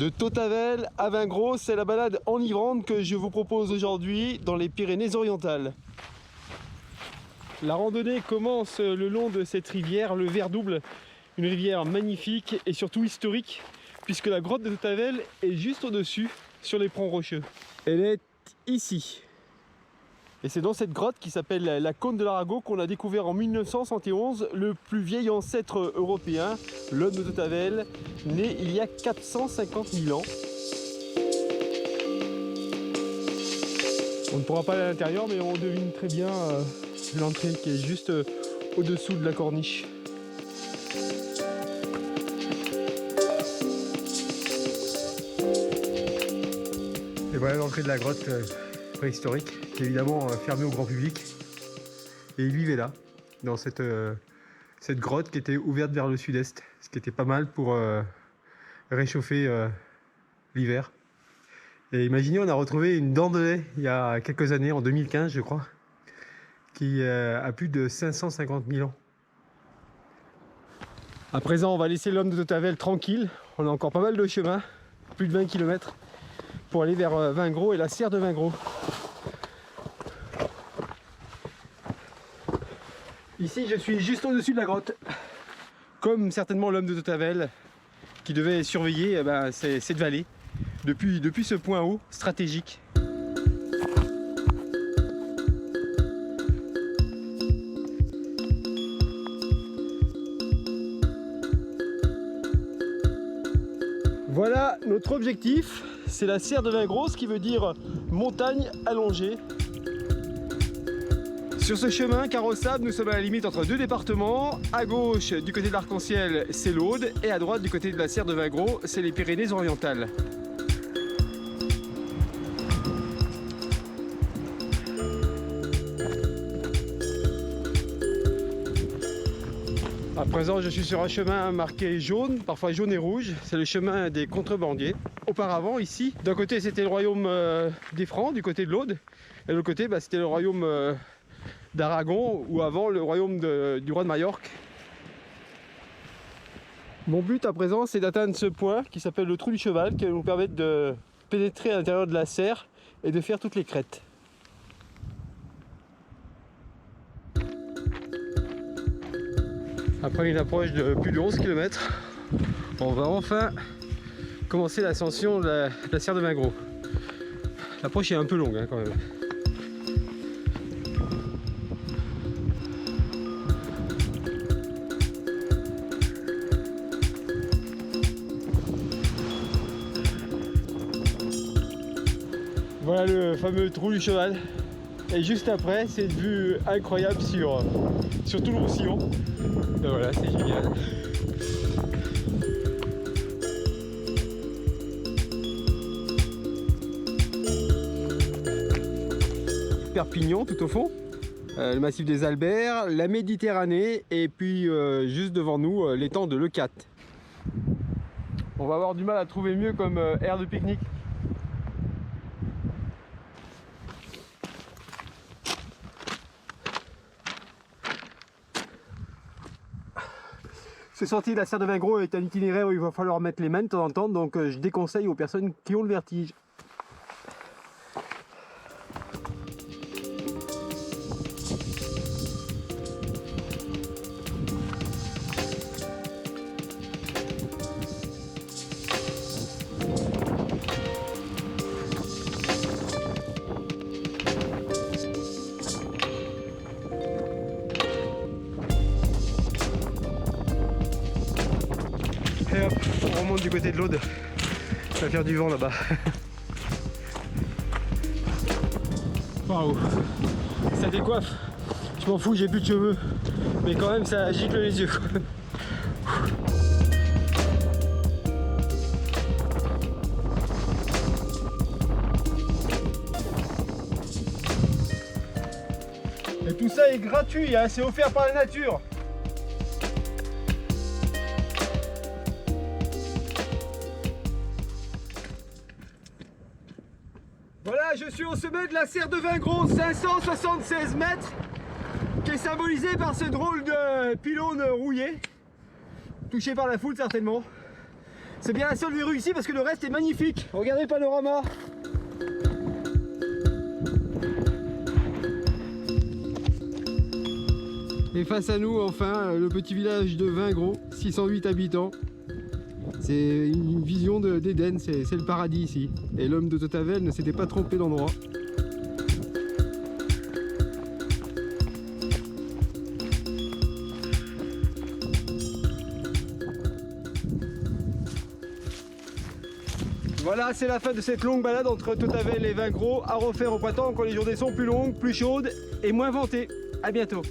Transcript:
De Tautavel à Vingros, c'est la balade enivrante que je vous propose aujourd'hui dans les Pyrénées-Orientales. La randonnée commence le long de cette rivière, le Verdouble, une rivière magnifique et surtout historique, puisque la grotte de Tautavel est juste au-dessus, sur les pronts rocheux. Elle est ici. Et c'est dans cette grotte qui s'appelle la Cône de l'Arago qu'on a découvert en 1971 le plus vieil ancêtre européen, l'homme de Tautavel, né il y a 450 000 ans. On ne pourra pas aller à l'intérieur, mais on devine très bien l'entrée qui est juste au-dessous de la corniche. Et voilà l'entrée de la grotte préhistorique, qui est évidemment fermée au grand public. Et il vivait là, dans cette grotte qui était ouverte vers le sud-est, ce qui était pas mal pour réchauffer l'hiver. Et imaginez, on a retrouvé une dent de lait il y a quelques années, en 2015 je crois, qui a plus de 550 000 ans. À présent, on va laisser l'homme de Tautavel tranquille. On a encore pas mal de chemin, plus de 20 km, pour aller vers Vingros et la serre de Vingros. Ici, je suis juste au-dessus de la grotte. Comme certainement l'homme de Tautavel, qui devait surveiller cette vallée, depuis ce point haut stratégique. Voilà notre objectif, c'est la serre de Vingros, qui veut dire montagne allongée. Sur ce chemin carrossable, nous sommes à la limite entre deux départements. À gauche, du côté de l'Arc-en-Ciel, c'est l'Aude, et à droite, du côté de la serre de Vingros, c'est les Pyrénées-Orientales. À présent, je suis sur un chemin marqué jaune, parfois jaune et rouge. C'est le chemin des contrebandiers. Auparavant, ici, d'un côté, c'était le royaume des Francs, du côté de l'Aude, et de l'autre côté, c'était le royaume d'Aragon, ou avant le royaume du roi de Majorque. Mon but à présent, c'est d'atteindre ce point qui s'appelle le trou du cheval, qui va nous permettre de pénétrer à l'intérieur de la serre et de faire toutes les crêtes. Après une approche de plus de 11 km, on va enfin commencer l'ascension de la serre de Vingros. L'approche est un peu longue quand même. Voilà le fameux trou du cheval. Et juste après, c'est une vue incroyable sur tout le Roussillon. Et voilà, c'est génial. Perpignan tout au fond, le massif des Alberts, la Méditerranée et puis juste devant nous l'étang de Leucate. On va avoir du mal à trouver mieux comme aire de pique-nique. Ce sentier de la serre de Vingros est un itinéraire où il va falloir mettre les mains de temps en temps, donc je déconseille aux personnes qui ont le vertige. Et hop, on remonte du côté de l'Aude. Ça va faire du vent là-bas. Waouh, ça décoiffe. Je m'en fous, j'ai plus de cheveux. Mais quand même, ça gicle les yeux. Et tout ça est gratuit, hein, c'est offert par la nature. Voilà, je suis au sommet de la serre de Vingros, 576 mètres, qui est symbolisé par ce drôle de pylône rouillé, touché par la foudre certainement. C'est bien la seule verrue ici parce que le reste est magnifique. Regardez le panorama. Et face à nous, enfin, le petit village de Vingros, 608 habitants. C'est une vision d'Éden, c'est le paradis ici. Et l'homme de Tautavel ne s'était pas trompé d'endroit. Voilà, c'est la fin de cette longue balade entre Tautavel et Vingros, à refaire au printemps quand les journées sont plus longues, plus chaudes et moins ventées. À bientôt.